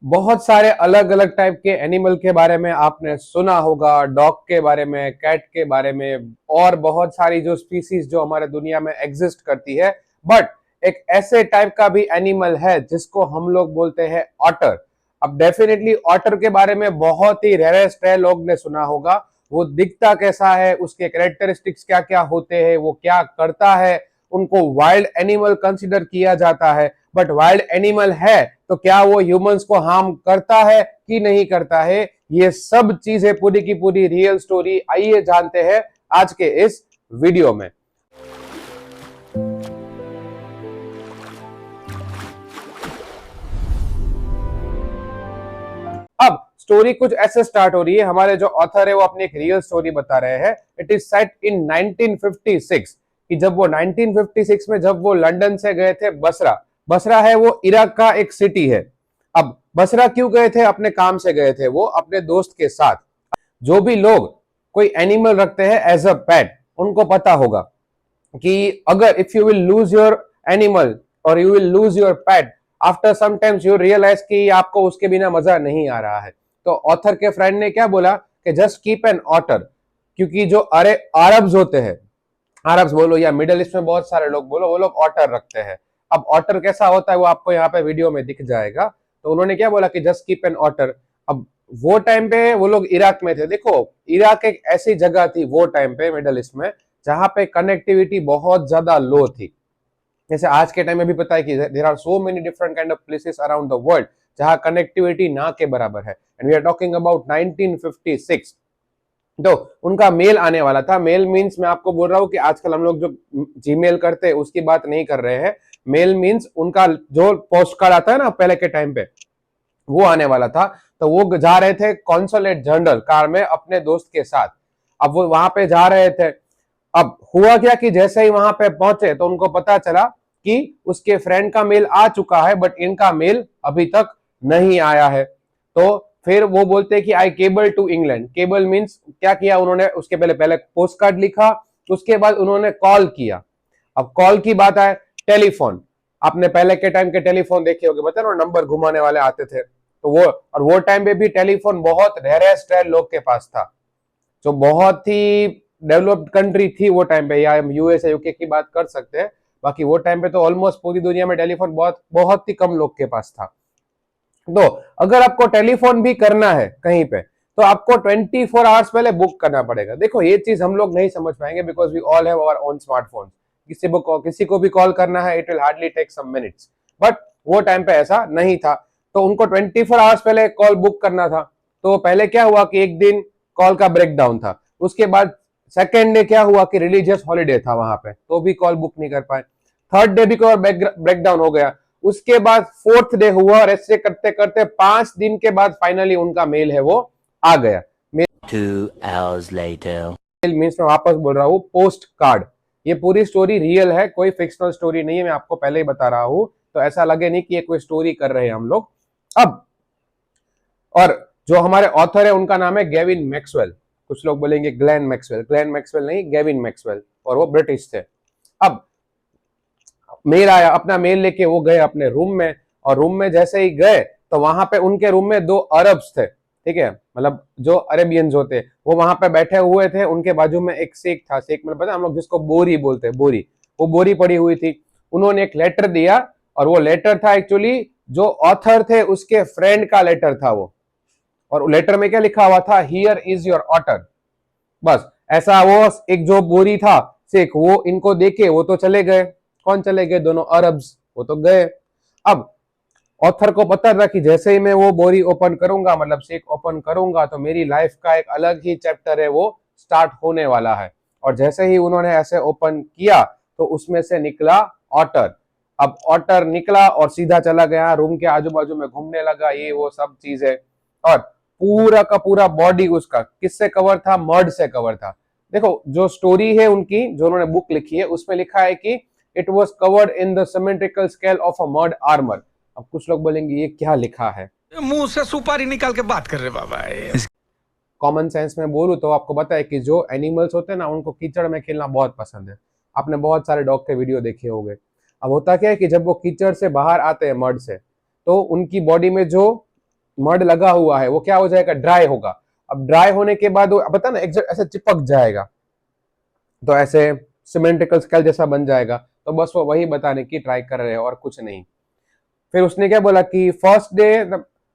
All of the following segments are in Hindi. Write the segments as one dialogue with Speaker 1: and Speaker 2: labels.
Speaker 1: बहुत सारे अलग अलग टाइप के एनिमल के बारे में आपने सुना होगा, डॉग के बारे में, कैट के बारे में, और बहुत सारी जो स्पीसीज जो हमारे दुनिया में एग्जिस्ट करती है। बट एक ऐसे टाइप का भी एनिमल है जिसको हम लोग बोलते हैं ऑटर। अब डेफिनेटली ऑटर के बारे में बहुत ही रेयरेस्ट है लोग ने सुना होगा। वो दिखता कैसा है, उसके कैरेक्टरिस्टिक्स क्या क्या होते हैं, वो क्या करता है, उनको वाइल्ड एनिमल कंसिडर किया जाता है। बट वाइल्ड एनिमल है तो क्या वो ह्यूमंस को हार्म करता है कि नहीं करता है, ये सब चीजें पूरी की पूरी रियल स्टोरी आइए जानते हैं आज के इस वीडियो में। अब स्टोरी कुछ ऐसे स्टार्ट हो रही है। हमारे जो ऑथर है वो अपनी एक रियल स्टोरी बता रहे हैं। इट इज सेट इन 1956 कि जब वो 1956 में जब वो लंदन से गए थे बसरा। बसरा है वो इराक का एक सिटी है। अब बसरा क्यों गए थे? अपने काम से गए थे वो अपने दोस्त के साथ। जो भी लोग कोई एनिमल रखते हैं एज अ पेट, उनको पता होगा कि अगर if you will lose your animal और you will lose your pet, after some times you realise कि आपको उसके बिना मजा नहीं आ रहा है। तो ऑथर के फ्रेंड ने क्या बोला कि जस्ट कीप एन ऑटर, क्योंकि जो अरब्स होते हैं, अरब्स बोलो या मिडिल ईस्ट में बहुत सारे लोग बोलो, वो लोग ऑटर रखते हैं। अब ऑटर कैसा होता है वो आपको यहाँ पे वीडियो में दिख जाएगा। तो उन्होंने क्या बोला कि जस्ट कीप एन ऑटर। अब वो टाइम पे वो लोग इराक में थे। देखो, इराक एक ऐसी जगह थी वो टाइम पे मिडिल ईस्ट में जहां पे कनेक्टिविटी बहुत ज्यादा लो थी। जैसे आज के टाइम में भी पता है कि there are so many different kind of places around the world जहां कनेक्टिविटी ना के बराबर है। And we are talking about 1956। तो उनका मेल आने वाला था। मेल मींस मैं आपको बोल रहा हूँ कि आजकल हम लोग जो जीमेल करते हैं उसकी बात नहीं कर रहे हैं। मेल मींस उनका जो पोस्ट कार्ड आता है ना पहले के टाइम पे, वो आने वाला था। तो वो जा रहे थे कॉन्सुलेट जनरल कार में अपने दोस्त के साथ। अब वो वहां पे जा रहे थे। अब हुआ क्या कि जैसे ही वहां पे पहुंचे तो उनको पता चला कि उसके फ्रेंड का मेल आ चुका है बट इनका मेल अभी तक नहीं आया है। तो फिर वो बोलते हैं कि I cable to England. Cable means क्या किया उन्होंने, उसके पहले पहले पोस्ट कार्ड लिखा, उसके बाद उन्होंने कॉल किया। अब कॉल की बात आए, टेलीफोन, आपने पहले के टाइम के टेलीफोन देखे होंगे, बता ना, नंबर घुमाने वाले आते थे। तो वो, और वो टाइम पे भी टेलीफोन बहुत रेयरेस्ट लोग के पास था, जो बहुत ही डेवलप्ड कंट्री थी वो टाइम पे, या हम यूएसए यूके की बात कर सकते हैं। बाकी वो टाइम पे तो ऑलमोस्ट पूरी दुनिया में टेलीफोन बहुत बहुत ही कम लोग के पास था। तो अगर आपको टेलीफोन भी करना है कहीं पे तो आपको 24 आवर्स पहले बुक करना पड़ेगा। देखो, ये चीज हम लोग नहीं समझ पाएंगे because we all have our own smartphone. किसी को भी कॉल करना है, it will hardly take some minutes. But वो टाइम पे ऐसा नहीं था। तो उनको 24 आवर्स पहले कॉल बुक करना था। तो पहले क्या हुआ कि एक दिन कॉल का ब्रेकडाउन था। उसके बाद सेकेंड डे क्या हुआ कि रिलीजियस हॉलीडे था वहां पे, तो भी कॉल बुक नहीं कर पाए। थर्ड डे भी कॉल ब्रेकडाउन हो गया। उसके बाद फोर्थ डे हुआ, और ऐसे करते करते 5 दिन के बाद फाइनली उनका मेल है वो आ गया।
Speaker 2: 2 hours later.
Speaker 1: मेल मीन्स मैं वापस बोल रहा हूँ पोस्ट कार्ड। ये पूरी स्टोरी रियल है, कोई फिक्शनल स्टोरी नहीं है, मैं आपको पहले ही बता रहा हूँ। तो ऐसा लगे नहीं कि ये कोई स्टोरी कर रहे हैं हम लोग। अब, और जो हमारे ऑथर है उनका नाम है गेविन मैक्सवेल। कुछ लोग बोलेंगे ग्लेन मैक्सवेल। ग्लेन मैक्सवेल नहीं, गेविन मैक्सवेल, और वो ब्रिटिश थे। अब मेल आया, अपना मेल लेके वो गए अपने रूम में, और रूम में जैसे ही गए तो वहां पे उनके रूम में 2 अरब्स थे, ठीक है, मतलब जो अरेबियंस होते, वो वहां पे बैठे हुए थे। उनके बाजू में एक शेख था। शेख मतलब पता है हम लोग जिसको बोरी बोलते हैं, बोरी, वो बोरी पड़ी हुई थी। उन्होंने एक लेटर दिया, और वो लेटर था एक्चुअली जो ऑथर थे उसके फ्रेंड का लेटर था वो। और लेटर में क्या लिखा हुआ था, हियर इज योर ऑटर। बस ऐसा, वो एक जो बोरी था शेख, वो इनको देके वो तो चले गए। कौन चले गए? दोनों अरब्स, वो तो गए। अब ऑथर को पता था कि जैसे ही मैं वो बोरी ओपन करूंगा, मतलब शेक ओपन करूंगा, तो मेरी लाइफ का एक अलग ही चैप्टर है वो स्टार्ट होने वाला है। और जैसे ही उन्होंने ऐसे ओपन किया तो उसमें से निकला ऑटर। अब ऑटर निकला और सीधा चला गया रूम के आजू बाजू में घूमने लगा, ये वो सब चीजें। और पूरा का पूरा बॉडी उसका किससे कवर था? मर्ड से कवर था। देखो, जो स्टोरी है उनकी, जो उन्होंने बुक लिखी है, उसमें लिखा है कि it was covered in the symmetrical scale of a मर्ड आर्मर। अब कुछ लोग बोलेंगे ये क्या लिखा है,
Speaker 3: मुंह से सुपारी निकाल के बात कर रहे बाबा।
Speaker 1: कॉमन सेंस में बोलूं तो आपको पता है कि जो एनिमल्स होते हैं ना, उनको कीचड़ में खेलना बहुत पसंद है। आपने बहुत सारे डॉग के वीडियो देखे होंगे। अब होता क्या है कि जब वो कीचड़ से बाहर आते हैं, मर्ड से, तो उनकी बॉडी में जो मड लगा हुआ है वो क्या हो जाएगा, ड्राई होगा। अब ड्राई होने के बाद वो पता ना एग्जैक्ट ऐसे चिपक जाएगा, तो ऐसे सिमेंट्रिकल स्केल जैसा बन जाएगा। तो बस वो वही बताने की ट्राई कर रहे हैं और कुछ नहीं। फिर उसने क्या बोला कि फर्स्ट डे,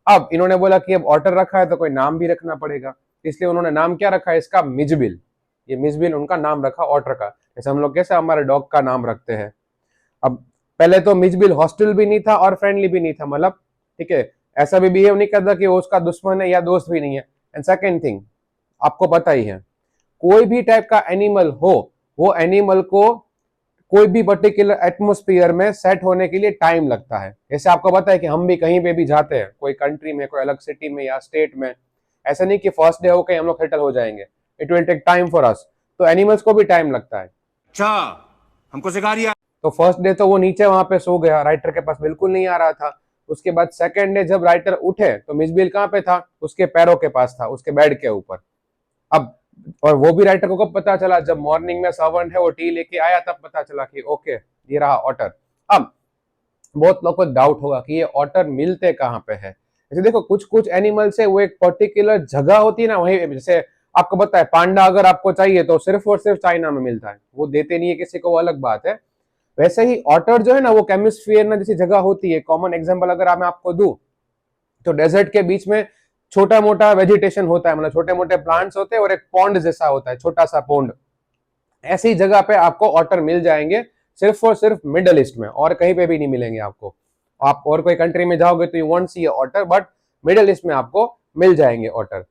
Speaker 1: अब इन्होंने बोला कि अब ऑटर रखा है तो कोई नाम भी रखना पड़ेगा, इसलिए उन्होंने नाम क्या रखा है इसका, मिजबिल। ये मिजबिल उनका नाम रखा ऑटर का, जैसे हम लोग कैसे हमारे डॉग का नाम रखते हैं। अब पहले तो मिजबिल हॉस्टल भी नहीं था और फ्रेंडली भी नहीं था, मतलब ठीक है ऐसा भी बिहेव नहीं करता कि वो उसका दुश्मन है या दोस्त भी नहीं है। एंड सेकेंड थिंग, आपको पता ही है कोई भी टाइप का एनिमल हो, वो एनिमल को कोई भी पर्टिकुलर एटमोस्फियर में सेट होने के लिए टाइम लगता है। जैसे आपको पता है कि हम भी कहीं पे भी जाते हैं, कोई कंट्री में, कोई अलग सिटी में या स्टेट में, ऐसा नहीं कि फर्स्ट डे हो के हम लोग सेटल हो जाएंगे, it will take time for us. तो एनिमल्स को भी टाइम लगता है।
Speaker 4: अच्छा, हमको सिखा दिया।
Speaker 1: तो फर्स्ट डे तो वो नीचे वहां पे सो गया, राइटर के पास बिल्कुल नहीं आ रहा था। उसके बाद सेकेंड डे जब राइटर उठे तो मिसबिल कहाँ पे था, उसके पैरों के पास था, उसके बेड के ऊपर। अब और वो भी राइटर को कब पता चला, जब मॉर्निंग में सर्वेंट है वो टी लेके आया तब पता चला कि ओके ये रहा ऑटर। अब बहुत लोग को डाउट होगा कि ये ऑटर मिलते कहाँ पे है। जैसे देखो कुछ कुछ एनिमल्स है वो एक पर्टिकुलर जगह होती है ना वहीं, जैसे आपको पता है पांडा अगर आपको चाहिए तो सिर्फ और सिर्फ चाइना में मिलता है, वो देते नहीं है किसी को, वो अलग बात है। वैसे ही ऑटर जो है ना वो केमिस्फियर में जैसी जगह होती है। कॉमन एग्जांपल अगर मैं आपको दूं तो डेजर्ट के बीच में छोटा मोटा वेजिटेशन होता है, मतलब छोटे मोटे प्लांट्स होते हैं और एक पॉन्ड जैसा होता है, छोटा सा पॉन्ड। ऐसी जगह पे आपको ऑटर मिल जाएंगे सिर्फ और सिर्फ मिडल ईस्ट में, और कहीं पे भी नहीं मिलेंगे आपको। आप और कोई कंट्री में जाओगे तो you won't see otter, but Middle East में आपको मिल जाएंगे ऑटर।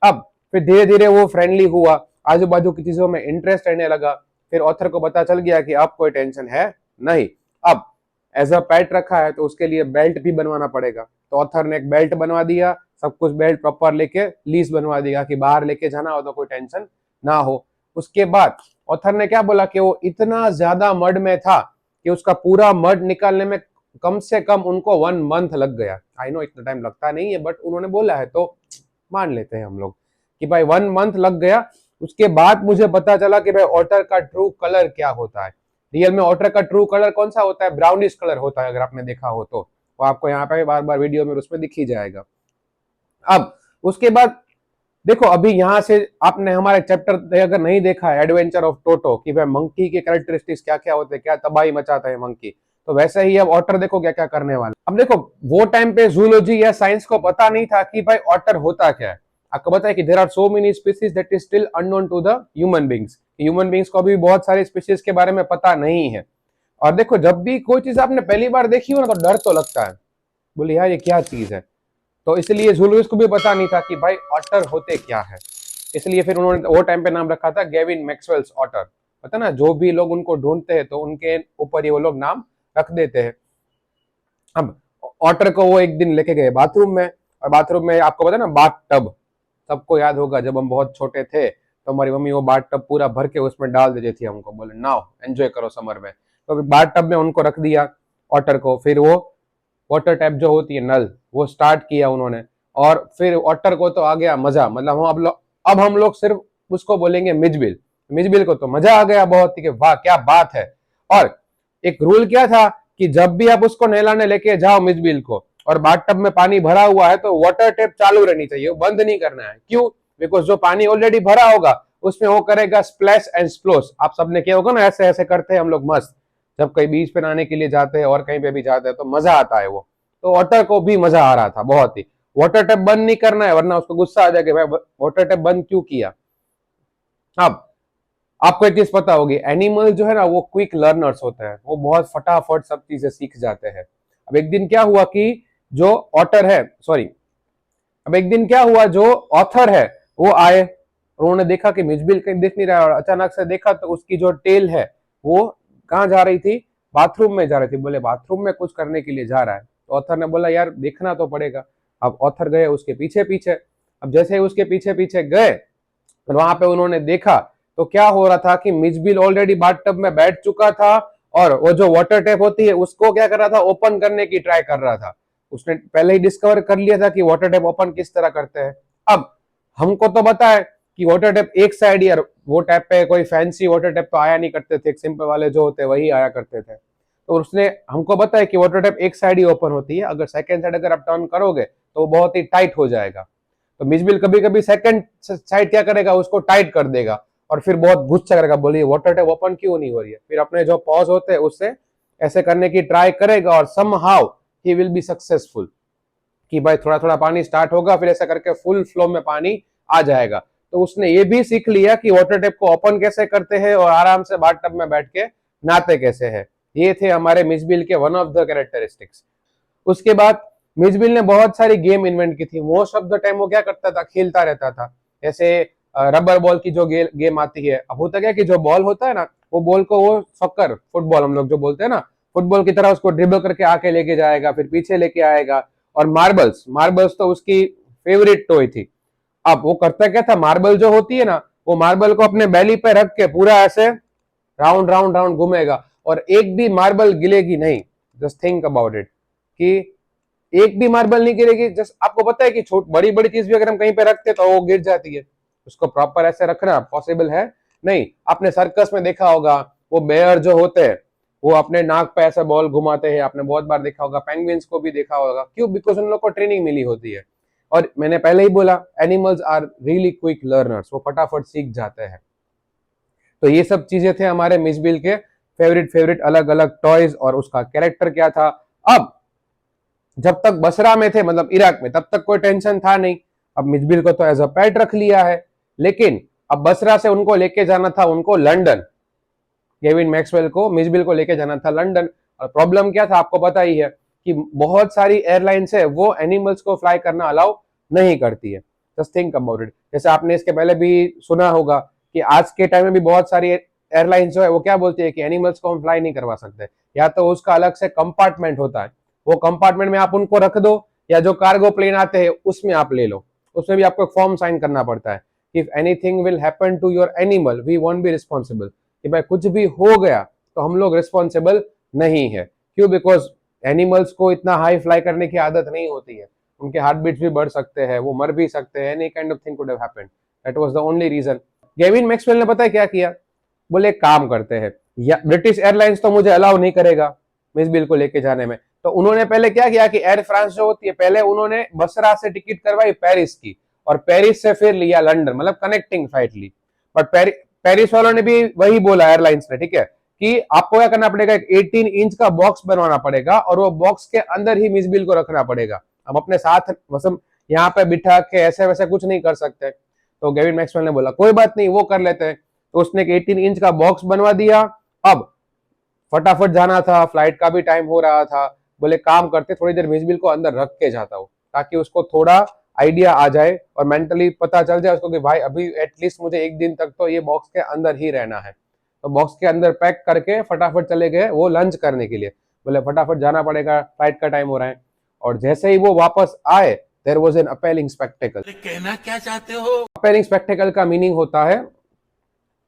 Speaker 1: अब फिर धीरे धीरे वो फ्रेंडली हुआ, आजू बाजू की चीजों में इंटरेस्ट रहने लगा। फिर ऑथर को पता चल गया कि अब कोई टेंशन है नहीं, अब एज अ पेट रखा है तो उसके लिए बेल्ट भी बनवाना पड़ेगा। तो ऑथर ने एक बेल्ट बनवा दिया, सब कुछ बेल्ट प्रॉपर लेके लीज बनवा दिया कि बाहर लेके जाना हो तो कोई टेंशन ना हो। उसके बाद ऑथर ने क्या बोला कि वो इतना ज्यादा मड में था कि उसका पूरा मड निकालने में कम से कम उनको 1 मंथ लग गया। आई नो इतना टाइम लगता नहीं है, बट उन्होंने बोला है तो मान लेते हैं हम लोग कि भाई 1 मंथ लग गया। उसके बाद मुझे पता चला कि भाई ऑटर का ट्रू कलर क्या होता है। रियल में ऑटर का ट्रू कलर कौन सा होता है, ब्राउनिश कलर होता है, अगर आपने देखा हो तो वो आपको यहाँ पे बार बार वीडियो में उसमें दिख ही जाएगा। अब उसके बाद देखो अभी यहाँ से आपने हमारा चैप्टर अगर नहीं देखा है एडवेंचर ऑफ टोटो कि भाई मंकी के कैरेक्टरिस्टिक्स क्या क्या होते हैं, क्या तबाही मचाता है मंकी, तो वैसे ही अब ऑटर देखो क्या क्या करने वाला। अब देखो वो टाइम पे जूलॉजी या साइंस को पता नहीं था कि भाई ऑटर होता क्या है। आपको पता है कि there are so many species that is still unknown to the human beings. Human beings को भी बहुत सारी स्पीशीज के बारे में पता नहीं है। और देखो जब भी कोई चीज आपने पहली बार देखी हो ना तो डर तो लगता है, बोले यार ये क्या चीज है। तो इसलिए जूलॉजिस्ट को भी पता नहीं था कि भाई ऑटर होते क्या है। इसलिए फिर उन्होंने वो टाइम पे नाम रखा था गेविन मैक्सवेल्स ऑटर। पता ना जो भी लोग उनको ढूंढते हैं तो उनके ऊपर ही वो लोग नाम रख देते हैं। अब ऑटर को वो एक दिन लेके गए बाथरूम में, और बाथरूम में आपको पता है ना बाथ टब, सबको याद होगा जब हम बहुत छोटे थे तो हमारी मम्मी वो बाथ टब पूरा भर के उसमें डाल देती थी हमको, बोले नाओ एंजॉय करो समर में। तो बाथ टब में उनको रख दिया ऑटर को। फिर वो वाटर टैप जो होती है नल, वो स्टार्ट किया उन्होंने, और फिर ऑटर को तो आ गया मजा। मतलब अब हम लोग सिर्फ उसको बोलेंगे मिजबिल। मिजबिल को तो मजा आ गया बहुत ही कि वाह क्या बात है। और एक रूल क्या था कि जब भी आप उसको नहलाने लेके जाओ मिजबिल को और बाथटब में पानी भरा हुआ है तो वाटर टैप चालू रहनी चाहिए, बंद नहीं करना है। क्यों? बिकॉज जो पानी ऑलरेडी भरा होगा उसमें वो करेगा स्प्लैश एंड स्प्लोश। आप सबने किया होगा ना, ऐसे ऐसे करते हैं हम लोग मस्त जब कहीं बीच पे नहाने के लिए जाते हैं और कहीं पे भी जाते हैं तो मजा आता है वो। तो वाटर को भी मजा आ रहा था बहुत ही। वाटर टैप बंद नहीं करना है वरना उसको गुस्सा आ जाएगा, भाई वाटर टैप बंद क्यों किया। अब आपको एक चीज पता होगी, एनिमल जो है ना वो क्विक लर्नर्स होते हैं, वो बहुत फटाफट सब चीजें सीख जाते हैं। अब एक दिन क्या हुआ कि जो ऑटर है, सॉरी, अब एक दिन क्या हुआ जो ऑथर है वो आए और उन्होंने देखा कि मिजबिल कहीं दिख नहीं रहा है, और अचानक से देखा तो उसकी जो टेल है वो कहाँ जा रही थी, बाथरूम में जा रही थी। बोले बाथरूम में कुछ करने के लिए जा रहा है। तो ऑथर ने बोला यार देखना तो पड़ेगा। अब ऑथर गए उसके पीछे पीछे। अब जैसे ही उसके पीछे पीछे गए और वहां पे उन्होंने देखा तो क्या हो रहा था कि मिजबिल ऑलरेडी बाथटब में बैठ चुका था और वो जो वाटर टैप होती है उसको क्या कर रहा था, ओपन करने की ट्राई कर रहा था। उसने पहले ही डिस्कवर कर लिया था कि वाटर टैप ओपन किस तरह करते हैं। अब हमको तो पता है कि वाटर टैप एक साइड, यार वो टैप पे कोई फैंसी वाटर टैप तो आया नहीं करते थे, एक सिंपल वाले जो होते वही आया करते थे। तो उसने हमको पता है कि वाटर टैप एक साइड ही ओपन होती है, अगर सेकंड साइड अगर आप टर्न करोगे तो वो बहुत ही टाइट हो जाएगा। तो मिसबिल कभी कभी सेकंड साइड क्या करेगा, उसको टाइट कर देगा और फिर बहुत गुस्सा करेगा, बोलिए वाटर टैप ओपन क्यों नहीं हो रही है। फिर अपने जो पॉज होते हैं उससे ऐसे करने की ट्राई करेगा और somehow he will be successful कि भाई थोड़ा थोड़ा पानी स्टार्ट होगा, फिर ऐसा करके फुल फ्लो में पानी आ जाएगा। तो उसने ये भी सीख लिया कि वाटर टैप को ओपन कैसे करते हैं और आराम से बाथटब में बैठ के नहाते कैसे है। ये थे हमारे मिसबिल के वन ऑफ द कैरेक्टरिस्टिक्स। उसके बाद मिसबिल ने बहुत सारी गेम इन्वेंट की थी। मोस्ट ऑफ द टाइम वो क्या करता था, खेलता रहता था। जैसे रबर बॉल की जो गेम आती है, अब होता क्या कि जो बॉल होता है ना, वो बॉल को वो सॉकर फुटबॉल हम लोग जो बोलते हैं ना, फुटबॉल की तरह उसको ड्रिबल करके आके लेके जाएगा, फिर पीछे लेके आएगा। और मार्बल्स मार्बल्स तो उसकी फेवरेट टॉय थी। अब वो करता क्या था, मार्बल जो होती है ना, वो मार्बल को अपने बेली पे रख के पूरा ऐसे राउंड राउंड राउंड घूमेगा और एक भी मार्बल गिलेगी नहीं। जस्ट थिंक अबाउट इट कि एक भी मार्बल नहीं गिरेगी। जस्ट आपको पता है कि बड़ी बड़ी चीज भी अगर हम कहीं पे रखते तो वो गिर जाती है। उसको प्रॉपर ऐसे रखना पॉसिबल है नहीं। आपने सर्कस में देखा होगा, वो बेयर जो होते हैं वो अपने नाक पे ऐसे बॉल घुमाते हैं। आपने बहुत बार देखा होगा, पेंगुइन्स को भी देखा होगा। क्यों? बिकॉज उन लोग को ट्रेनिंग मिली होती है। और मैंने पहले ही बोला, animals are really quick learners, वो फटाफट सीख जाते हैं। तो ये सब चीजें थे हमारे मिसबिल के फेवरेट अलग अलग टॉयज और उसका कैरेक्टर क्या था। अब जब तक बसरा में थे, मतलब इराक में, तब तक कोई टेंशन था नहीं। अब मिसबिल को तो एज अ पेट रख लिया है, लेकिन अब बसरा से उनको लेके जाना था उनको लंदन। गेविन मैक्सवेल को मिसबिल को लेके जाना था लंदन। और प्रॉब्लम क्या था आपको पता ही है कि बहुत सारी एयरलाइंस है वो एनिमल्स को फ्लाई करना अलाउ नहीं करती है। Just think about it. जैसे आपने इसके पहले भी सुना होगा कि आज के टाइम में भी बहुत सारी एयरलाइंस जो है वो क्या बोलती है कि एनिमल्स को हम फ्लाई नहीं करवा सकते, या तो उसका अलग से कंपार्टमेंट होता है, वो कंपार्टमेंट में आप उनको रख दो, या जो कार्गो प्लेन आते हैं उसमें आप ले लो। उसमें भी आपको एक फॉर्म साइन करना पड़ता है, if anything will happen to your animal we won't be responsible. कि भाई कुछ भी हो गया तो हम लोग रिस्पॉन्सिबल नहीं है। क्यों? बिकॉज एनिमल्स को इतना हाई फ्लाई करने की आदत नहीं होती है, उनके हार्ट बीट्स भी बढ़ सकते हैं, वो मर भी सकते हैं। Any kind of thing could have happened. That was the only reason. Gavin Maxwell ने पता है क्या किया? बोले काम करते हैं, या ब्रिटिश एयरलाइंस तो मुझे अलाउ नहीं करेगा मिसबिल को लेके जाने में। तो उन्होंने पहले क्या किया कि एयर फ्रांस जो होती है, पहले उन्होंने बसरा से टिकट करवाई पेरिस की, और पेरिस से फिर लिया लंदन, मतलब कनेक्टिंग फ्लाइट ली। बट पेरिस वालों ने भी वही बोला, एयरलाइंस ने, ठीक है, कि आपको क्या करना पड़ेगा, एक 18 इंच का बॉक्स बनवाना पड़ेगा और वो बॉक्स के अंदर ही मिसबिल को रखना पड़ेगा। हम अपने साथ मतलब यहाँ पे बिठा के ऐसे वैसे कुछ नहीं कर सकते। तो गेविन मैक्सवेल ने बोला कोई बात नहीं, वो कर लेते हैं। तो उसने एक 18 इंच का बॉक्स बनवा दिया। अब फटाफट जाना था, फ्लाइट का भी टाइम हो रहा था। बोले काम करते, थोड़ी देर मिसबिल को अंदर रख के जाता हूँ ताकि उसको थोड़ा आइडिया आ जाए और मेंटली पता चल जाए उसको कि भाई अभी एटलीस्ट मुझे एक दिन तक तो ये बॉक्स के अंदर ही रहना है। तो बॉक्स के अंदर पैक करके फटाफट चले गए वो लंच करने के लिए। बोले फटाफट जाना पड़ेगा, फ्लाइट का टाइम हो रहा है। और जैसे ही वो वापस आए, there was an appealing spectacle.
Speaker 4: कहना क्या चाहते हो?
Speaker 1: अपीलिंग स्पेक्टेकल का मीनिंग होता है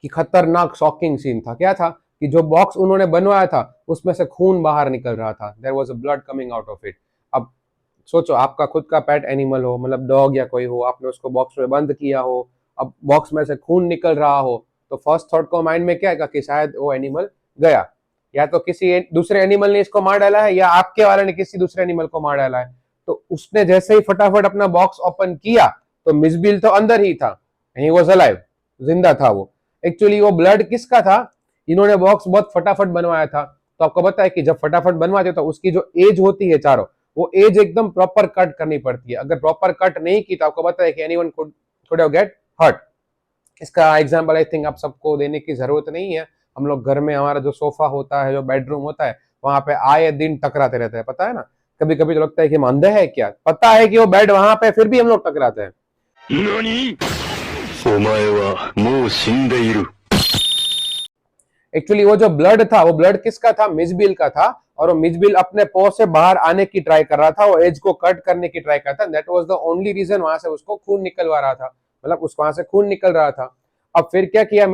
Speaker 1: कि खतरनाक शॉकिंग सीन था। क्या था कि जो बॉक्स उन्होंने बनवाया था उसमें से खून बाहर निकल रहा था। There was a blood coming out of it. अब सोचो, आपका खुद का पेट एनिमल हो, मतलब डॉग या कोई हो, आपने उसको बॉक्स में बंद किया हो, अब बॉक्स में से खून निकल रहा हो, तो फर्स्ट थॉट को माइंड में क्या है कि शायद वो एनिमल गया, या तो किसी दूसरे एनिमल ने इसको मार डाला है, या आपके वाले ने किसी दूसरे एनिमल को मार डाला है। तो उसने जैसे ही फटाफट अपना बॉक्स ओपन किया तो मिसबिल तो अंदर ही था, ही वाज अलाइव, जिंदा था वो। एक्चुअली वो ब्लड किसका था? इन्होंने बॉक्स बहुत फटाफट बनवाया था। तो आपको पता है कि जब फटाफट बनवाते तो उसकी जो एज होती है चारों, वो एज एकदम प्रॉपर कट करनी पड़ती है। अगर प्रॉपर कट नहीं की तो आपको पता है कि anyone could have get hurt. इसका एग्जांपल आई थिंक आप सबको देने की जरूरत नहीं है। हम लोग घर में, हमारा जो सोफा होता है, जो बेडरूम होता है, वहां पे आए दिन टकराते रहते हैं, पता है ना। कभी कभी तो लगता है कि हम अंधे हैं क्या, पता है कि वो बेड वहां पे, फिर भी हम लोग टकराते हैं।
Speaker 2: 何お前はもう死んでいる。
Speaker 1: एक्चुअली वो जो ब्लड था, वो ब्लड किसका था? मिसबिल का था। और वो मिसबिल अपने पॉ से बाहर आने की ट्राई कर रहा था, वो एज को कट करने की ट्राई कर रहा था। That was the only reason वहां से उसको खून निकलवा रहा था, मतलब उसको वहां से खून निकल रहा था। अब फिर क्या किया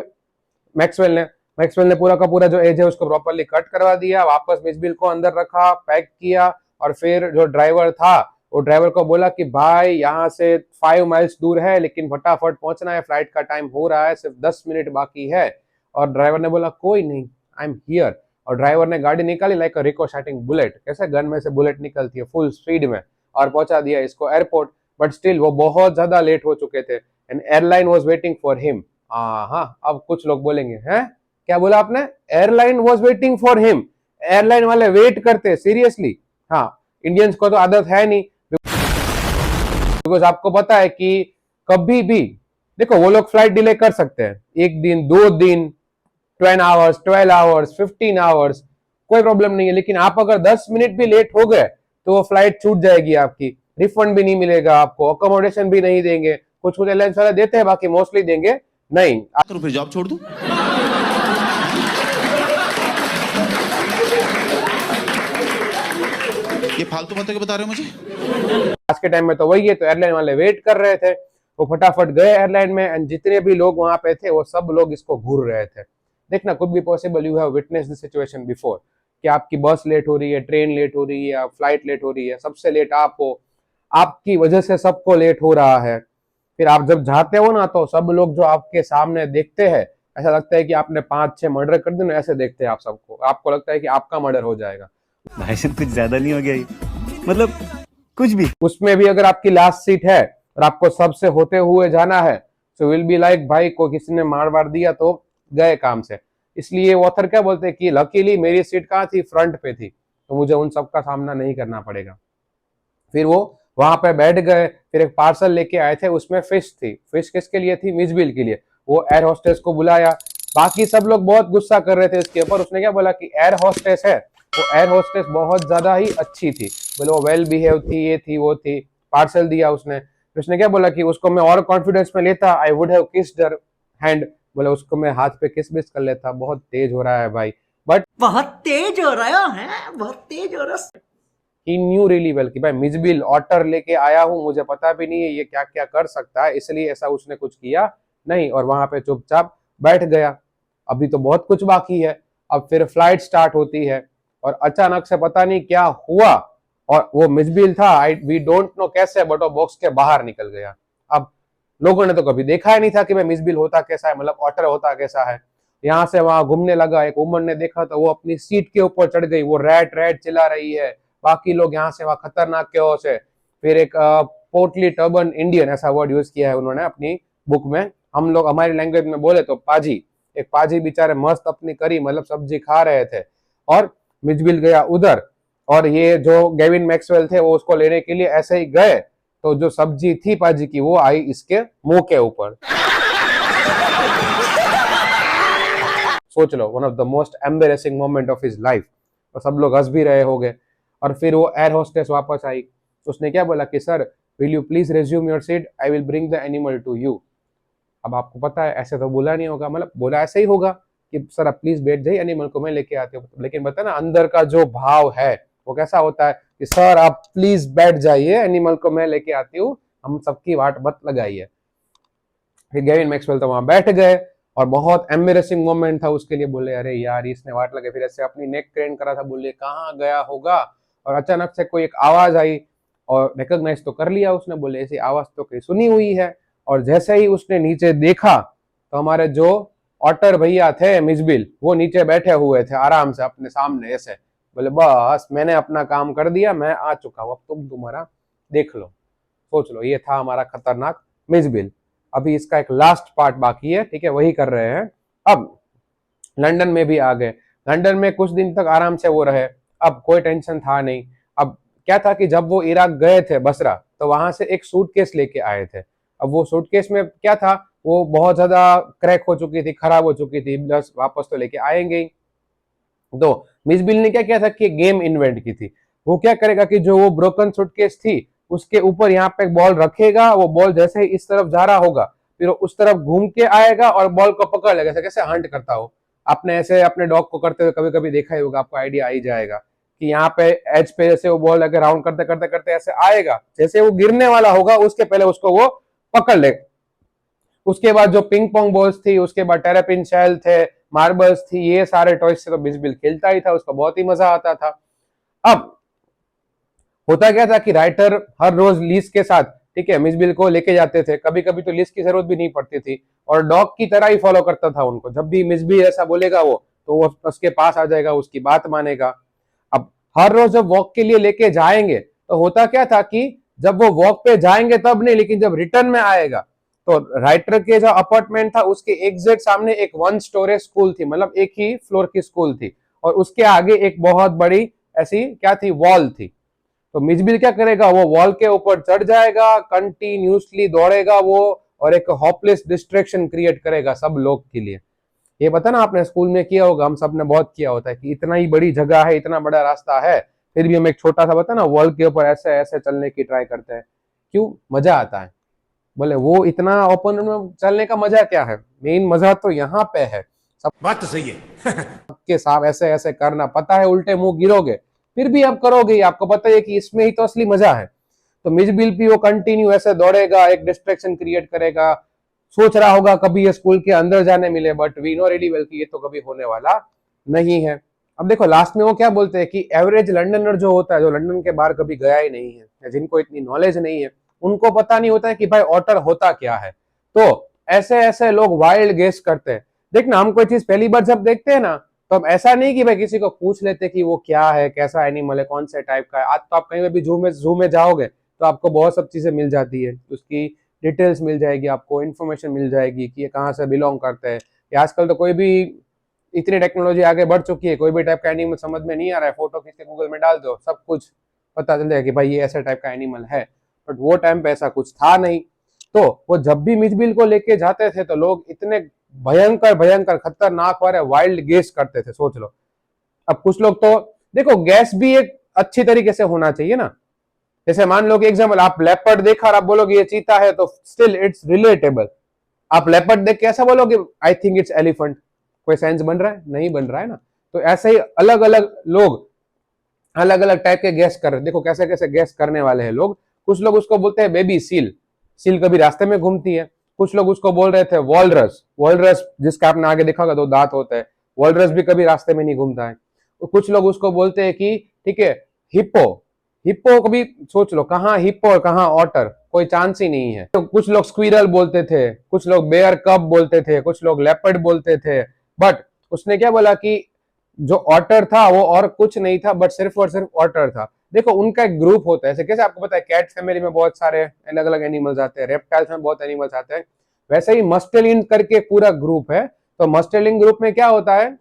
Speaker 1: मैक्सवेल ने पूरा का पूरा जो एज है उसको प्रॉपरली कट करवा दिया, वापस मिसबिल को अंदर रखा, पैक किया, और फिर जो ड्राइवर था वो ड्राइवर को बोला कि भाई यहाँ से 5 माइल्स दूर है, लेकिन फटाफट पहुंचना है, फ्लाइट का टाइम हो रहा है, सिर्फ 10 मिनट बाकी है। और ड्राइवर ने बोला कोई नहीं, आई एम हियर। और ड्राइवर ने गाड़ी निकाली लाइक अ रिकोशेटिंग बुलेट, कैसे गन में से बुलेट निकलती है फुल स्पीड में, और पहुंचा दिया इसको एयरपोर्ट। बट स्टिल वो बहुत ज्यादा लेट हो चुके थे and airline was waiting for him. हाँ, अब कुछ लोग बोलेंगे हैं क्या बोला आपने, airline was waiting for him, airline वाले वेट करते सीरियसली? हाँ, इंडियंस को तो आदत है नहीं, बिकॉज आपको पता है कि कभी भी देखो वो लोग फ्लाइट डिले कर सकते हैं, 1 दिन 2 दिन 10 आवर्स 12 आवर्स 15 आवर्स, कोई प्रॉब्लम नहीं है। लेकिन आप अगर 10 मिनट भी लेट हो गए तो वो फ्लाइट छूट जाएगी आपकी, रिफंड भी नहीं मिलेगा आपको, अकोमोडेशन भी नहीं देंगे। कुछ कुछ एयरलाइंस वाले देते हैं, बाकी मोस्टली देंगे नहीं।
Speaker 5: तो फिर जॉब छोड़ दूं? ये फालतू बातें क्यों बता रहे हो मुझे?
Speaker 1: आज के टाइम में तो वही है, तो एयरलाइन वाले वेट कर रहे थे, वो फटाफट गए एयरलाइन में एंड जितने भी लोग वहां पे थे वो सब लोग इसको घूर रहे थे। देखना, could be possible you have witness this situation before कि आपकी बस लेट हो रही है, ट्रेन लेट हो रही है, फ्लाइट लेट हो रही है, सबसे लेट आप हो, आपकी वजह से सबको लेट हो रहा है। फिर आप जब जाते हो ना तो सब लोग जो आपके सामने देखते हैं, ऐसा लगता है कि आपने 5-6 मर्डर कर दिए, ऐसे देखते हैं आप सबको, आपको लगता है कि आपका मर्डर हो जाएगा।
Speaker 6: भाई साहब कुछ ज्यादा नहीं हो गया ये? मतलब कुछ भी।
Speaker 1: उसमें भी अगर आपकी लास्ट सीट है और आपको सबसे होते हुए जाना है, सो विल बी लाइक भाई को किसी ने मार दिया तो गए काम से। इसलिए ऑथर क्या बोलते हैं कि लकीली मेरी सीट कहाँ थी, फ्रंट पे थी, तो मुझे उन सब का सामना नहीं करना पड़ेगा। फिर वो वहां पे बैठ गए, फिर एक पार्सल लेके आए थे, उसमें फिश थी। फिश किसके लिए थी? मिसबिल के लिए। वो एयर होस्टेस को बुलाया, बाकी सब लोग बहुत गुस्सा कर रहे थे इसके ऊपर। उसने क्या बोला कि एयर होस्टेस है, वो एयर होस्टेस बहुत ज्यादा ही अच्छी थी, बोले वो वेल बिहेव थी, ये थी वो थी। पार्सल दिया उसने, उसने क्या बोला कि उसको मैं और कॉन्फिडेंस में लेता, I would have kissed her hand, बोले उसको मैं हाथ पे किस बिस कर लेता। बहुत तेज हो रहा है भाई, बट
Speaker 7: बहुत तेज हो रहा है, बहुत तेज हो रहा है।
Speaker 1: ही न्यू रियली वेल कि भाई मिसबिल ऑटर लेके आया हूं, मुझे पता भी नहीं है ये क्या क्या कर सकता है, इसलिए ऐसा उसने कुछ किया नहीं और वहां पे चुपचाप बैठ गया। अभी तो बहुत कुछ बाकी है। अब फिर फ्लाइट स्टार्ट होती है और अचानक से पता नहीं क्या हुआ और वो मिसबिल था, वी डोंट नो कैसे, बट वो बॉक्स के बाहर निकल गया। अब लोगों ने तो कभी देखा ही नहीं था कि भाई मिसबिल होता कैसा है, मतलब ऑटर होता कैसा है। यहाँ से वहां घूमने लगा, एक वुमन ने देखा तो वो अपनी सीट के ऊपर चढ़ गई, वो रैट रैट चिल्ला रही है, बाकी लोग यहाँ से वहां खतरनाक क्यों है। फिर एक पोर्टली टर्बन इंडियन, ऐसा वर्ड यूज किया है उन्होंने अपनी बुक में, हम लोग हमारी लैंग्वेज में बोले तो पाजी, एक पाजी बेचारे मस्त अपनी करी मतलब सब्जी खा रहे थे और मिसबिल गया उधर। और ये जो गेविन मैक्सवेल थे वो उसको लेने के लिए ऐसे ही गए तो जो सब्जी थी पाजी की वो आई इसके मुंह के ऊपर। सोच लो, one of the most embarrassing moment of his life. और सब लोग हंस भी रहे होंगे। और फिर वो एयर होस्टेस वापस आई, उसने क्या बोला कि sir will you please resume your seat, I will bring the animal to you. अब आपको पता है ऐसे तो बोला नहीं होगा, मतलब बोला ऐसे ही होगा कि सर आप प्लीज बैठ जाइए, एनिमल को मैं लेके आती हूँ। लेकिन बता ना अंदर का जो भाव है वो कैसा होता है कि सर आप प्लीज बैठ जाइए, एनिमल को मैं लेके आती हूँ, हम सबकी वाट मत लगाइए। फिर गेविन मैक्सवेल तो वहां बैठ गए और बहुत एम्बेरेसिंग मोमेंट था उसके लिए। बोले अरे यार इसने वाट लगे, फिर ऐसे अपनी नेक क्रेन करा था, बोले कहाँ गया होगा। और अचानक से कोई एक आवाज आई और रिकॉग्नाइज तो कर लिया उसने, बोले ऐसी आवाज तो कहीं सुनी हुई है। और जैसे ही उसने नीचे देखा तो हमारे जो ऑटर भैया थे मिसबिल, वो नीचे बैठे हुए थे आराम से अपने सामने ऐसे। बोले बस मैंने अपना काम कर दिया, मैं आ चुका हूँ, अब तुम तुम्हारा देख लो। सोच लो, ये था हमारा खतरनाक मिसबिल। अभी इसका एक लास्ट पार्ट बाकी है, ठीक है, वही कर रहे हैं। अब लंदन में भी आ गए, लंदन में कुछ दिन तक आराम से वो रहे, अब कोई टेंशन था नहीं। अब क्या था कि जब वो इराक गए थे बसरा, तो वहां से एक सूटकेस लेके आए थे। अब वो सूटकेस में क्या था, वो बहुत ज्यादा क्रैक हो चुकी थी, खराब हो चुकी थी, बस वापस तो लेके आएंगे ही। तो मिसबिल ने क्या किया था कि गेम इन्वेंट की थी। वो क्या करेगा कि जो वो ब्रोकन सूटकेस थी उसके ऊपर यहाँ पे बॉल रखेगा, वो बॉल जैसे ही इस तरफ जा रहा होगा फिर उस तरफ घूम के आएगा और बॉल को पकड़ लेगा, कैसे हंट करता हो। आपने ऐसे अपने डॉग को करते हुए कभी कभी देखा ही होगा, आपको आइडिया आ ही जाएगा कि यहाँ पे एज पे जैसे वो बॉल अगर राउंड करते करते करते ऐसे आएगा, जैसे वो गिरने वाला होगा उसके पहले उसको वो पकड़ ले। उसके बाद जो पिंग पोंग बॉल्स थी, उसके बाद टेरापिन शेल थे, मार्बल्स थी, ये सारे टॉयज से तो मिसबिल खेलता ही था, उसको बहुत ही मजा आता था। अब होता क्या था कि राइटर हर रोज लीज के साथ, ठीक है, मिसबिल को लेके जाते थे, कभी कभी तो लीज की जरूरत भी नहीं पड़ती थी, और डॉग की तरह ही फॉलो करता था उनको। जब भी मिसबिल ऐसा बोलेगा वो तो वो उसके पास आ जाएगा, उसकी बात मानेगा। अब हर रोज जब वॉक के लिए लेके जाएंगे तो होता क्या था कि जब वो वॉक पे जाएंगे तब नहीं, लेकिन जब रिटर्न में आएगा तो राइटर के जो अपार्टमेंट था उसके एग्जैक्ट सामने एक 1 स्टोरेज स्कूल थी, मतलब एक ही फ्लोर की स्कूल थी, और उसके आगे एक बहुत बड़ी ऐसी क्या थी, वॉल थी। तो मिजबिल क्या करेगा, वो वॉल के ऊपर चढ़ जाएगा, कंटिन्यूसली दौड़ेगा वो, और एक होपलेस डिस्ट्रैक्शन क्रिएट करेगा सब लोग के लिए। ये पता ना आपने स्कूल में किया होगा, हम सब ने बहुत किया होता है कि इतना ही बड़ी जगह है, इतना बड़ा रास्ता है, फिर भी हम एक छोटा सा पता ना वॉल के ऊपर ऐसे ऐसे चलने की ट्राई करते हैं। क्यों? मजा आता है। बोले वो इतना ओपन में चलने का मजा क्या है? मेन मजा तो यहाँ पे है।
Speaker 4: बात तो सही है।
Speaker 1: सबके साथ ऐसे ऐसे करना, पता है उल्टे मुंह गिरोगे, फिर भी आप करोगे, आपको पता है कि इसमें ही तो असली मजा है। तो मिजबिल भी वो कंटिन्यू ऐसे दौड़ेगा, एक डिस्ट्रैक्शन क्रिएट करेगा, सोच रहा होगा कभी ये स्कूल के अंदर जाने मिले, but we know ready well कि ये तो कभी होने वाला नहीं है। अब देखो लास्ट में वो क्या बोलते हैं कि एवरेज लंडनर जो होता है, जो लंदन के बाहर कभी गया ही नहीं है या जिनको इतनी नॉलेज नहीं है, उनको पता नहीं होता है कि भाई ऑटर होता क्या है। तो ऐसे ऐसे लोग वाइल्ड गेस करते हैं। देखना, हम कोई चीज पहली बार जब देखते हैं ना, तो हम ऐसा नहीं कि भाई किसी को पूछ लेते कि वो क्या है, कैसा एनिमल है, कौन से टाइप का है। आज तो आप कहीं भी जू में जाओगे तो आपको बहुत सब चीजें मिल जाती है, उसकी डिटेल्स मिल जाएगी, आपको इन्फॉर्मेशन मिल जाएगी कि ये कहाँ से बिलोंग करते हैं। या आजकल तो कोई भी इतनी टेक्नोलॉजी आगे बढ़ चुकी है, कोई भी टाइप का एनिमल समझ में नहीं आ रहा है, फोटो खींच के गूगल में डाल दो, सब कुछ पता चल जाएगा कि भाई ये ऐसा टाइप का एनिमल है। बट वो टाइम पे ऐसा कुछ था नहीं। तो वो जब भी मिजबिल को लेके जाते थे तो लोग इतने भयंकर भयंकर खतरनाक वाले वाइल्ड गेस करते थे, सोच लो। अब कुछ लोग तो देखो, गैस भी एक अच्छी तरीके से होना चाहिए ना। जैसे मान लो कि एग्जाम्पल, आप लेपर्ड देखा और आप बोलोगे ये चीता है, तो स्टिल इट्स रिलेटेबल। आप लेपर्ड देख के ऐसा बोलोगे आई थिंक इट्स एलिफेंट, कोई सेंस बन रहा है? नहीं बन रहा है ना। तो ऐसे ही अलग अलग लोग अलग अलग टाइप के गैस कर रहे हैं। देखो कैसे कैसे गैस करने वाले हैं लोग। कुछ लोग उसको बोलते हैं बेबी सील, सील कभी रास्ते में घूमती है। कुछ लोग उसको बोल रहे थे वॉलरस, वॉलरस जिसका आपने आगे देखा होगा 2 दांत होते हैं, वॉलरस भी कभी रास्ते में नहीं घूमता है। कुछ लोग उसको बोलते हैं कि ठीक है हिप्पो, हिप्पो को भी सोच लो, कहाँ हिप्पो और कहाँ ऑटर, कोई चांस ही नहीं है। तो कुछ लोग स्क्विरल बोलते थे, कुछ लोग बेयर कब बोलते थे, कुछ लोग लेपर्ड बोलते थे। बट उसने क्या बोला कि जो ऑटर था वो और कुछ नहीं था, बट सिर्फ और सिर्फ ऑटर था। देखो उनका एक ग्रुप होता है, ऐसे कैसे आपको पता है कैट फैमिली में बहुत सारे अलग अलग एनिमल्स आते हैं, रेप्टाइल्स में बहुत एनिमल्स आते हैं, वैसे ही मस्टेलिन करके पूरा ग्रुप है। तो मस्टेलिन ग्रुप में क्या होता है,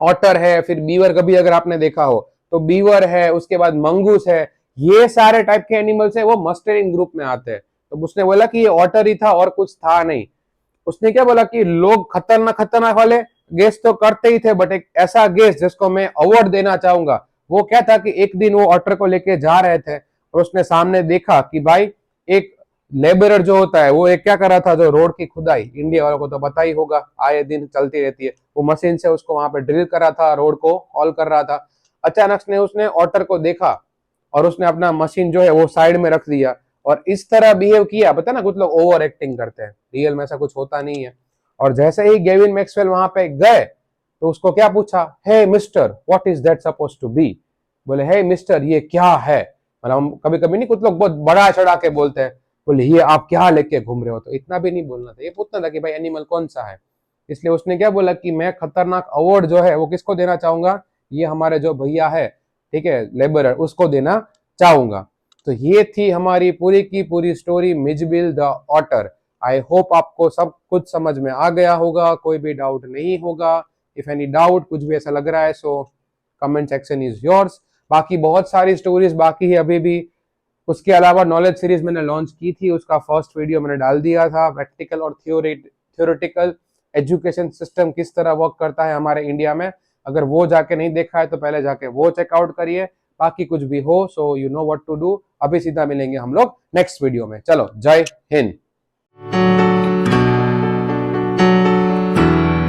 Speaker 1: ऑटर है, फिर बीवर कभी अगर आपने देखा हो तो बीवर है, उसके बाद मंगूस है, ये सारे टाइप के एनिमल्स है वो मस्टेलिन ग्रुप में आते हैं। तो उसने बोला कि ये ऑटर ही था और कुछ था नहीं। उसने क्या बोला कि लोग खतरनाक खतरनाक वाले गेस तो करते ही थे, बट एक ऐसा गेस जिसको मैं अवार्ड देना चाहूंगा वो क्या था कि एक दिन वो ऑटर को लेके जा रहे थे और उसने सामने देखा कि भाई एक लेबरर जो होता है वो एक क्या कर रहा था, जो रोड की खुदाई, इंडिया वालों को तो पता ही होगा आए दिन चलती रहती है, वो मशीन से उसको वहां पे ड्रिल कर रहा था, रोड को हॉल कर रहा था। अचानक से उसने ऑटर को देखा और उसने अपना मशीन जो है वो साइड में रख दिया और इस तरह बिहेव किया। पता ना कुछ लोग ओवर एक्टिंग करते हैं, रियल में ऐसा कुछ होता नहीं है। और जैसे ही गेविन मैक्सवेल वहां पे गए तो उसको क्या पूछा, hey mister what is that suppose to be. बोले हे मिस्टर ये क्या है, मतलब हम कभी कभी नहीं कुछ लोग बहुत बड़ा चढ़ा के बोलते हैं, बोले ये आप क्या लेके घूम रहे हो, तो इतना भी नहीं बोलना था, ये पूछना था कि भाई एनिमल कौन सा है। इसलिए उसने क्या बोला कि मैं खतरनाक अवार्ड जो है वो किसको देना चाहूंगा, ये हमारे जो भैया है ठीक है लेबरर, उसको देना चाहूंगा। तो ये थी हमारी पूरी की पूरी story Mijbil the otter. I hope आपको सब कुछ समझ में आ गया होगा, कोई भी डाउट नहीं होगा। इफ एनी डाउट कुछ भी ऐसा लग रहा है so comment section is yours. बाकी बहुत सारी स्टोरीज बाकी है अभी भी। उसके अलावा नॉलेज सीरीज मैंने लॉन्च की थी, उसका फर्स्ट वीडियो मैंने डाल दिया था, प्रैक्टिकल और थियोरेटिकल एजुकेशन सिस्टम किस तरह वर्क करता है हमारे इंडिया में। अगर वो जाके नहीं देखा है तो पहले जाके वो चेकआउट करिए। बाकी कुछ भी हो so you know what to do. अभी सीधा मिलेंगे हम लोग नेक्स्ट वीडियो में। चलो जय हिंद।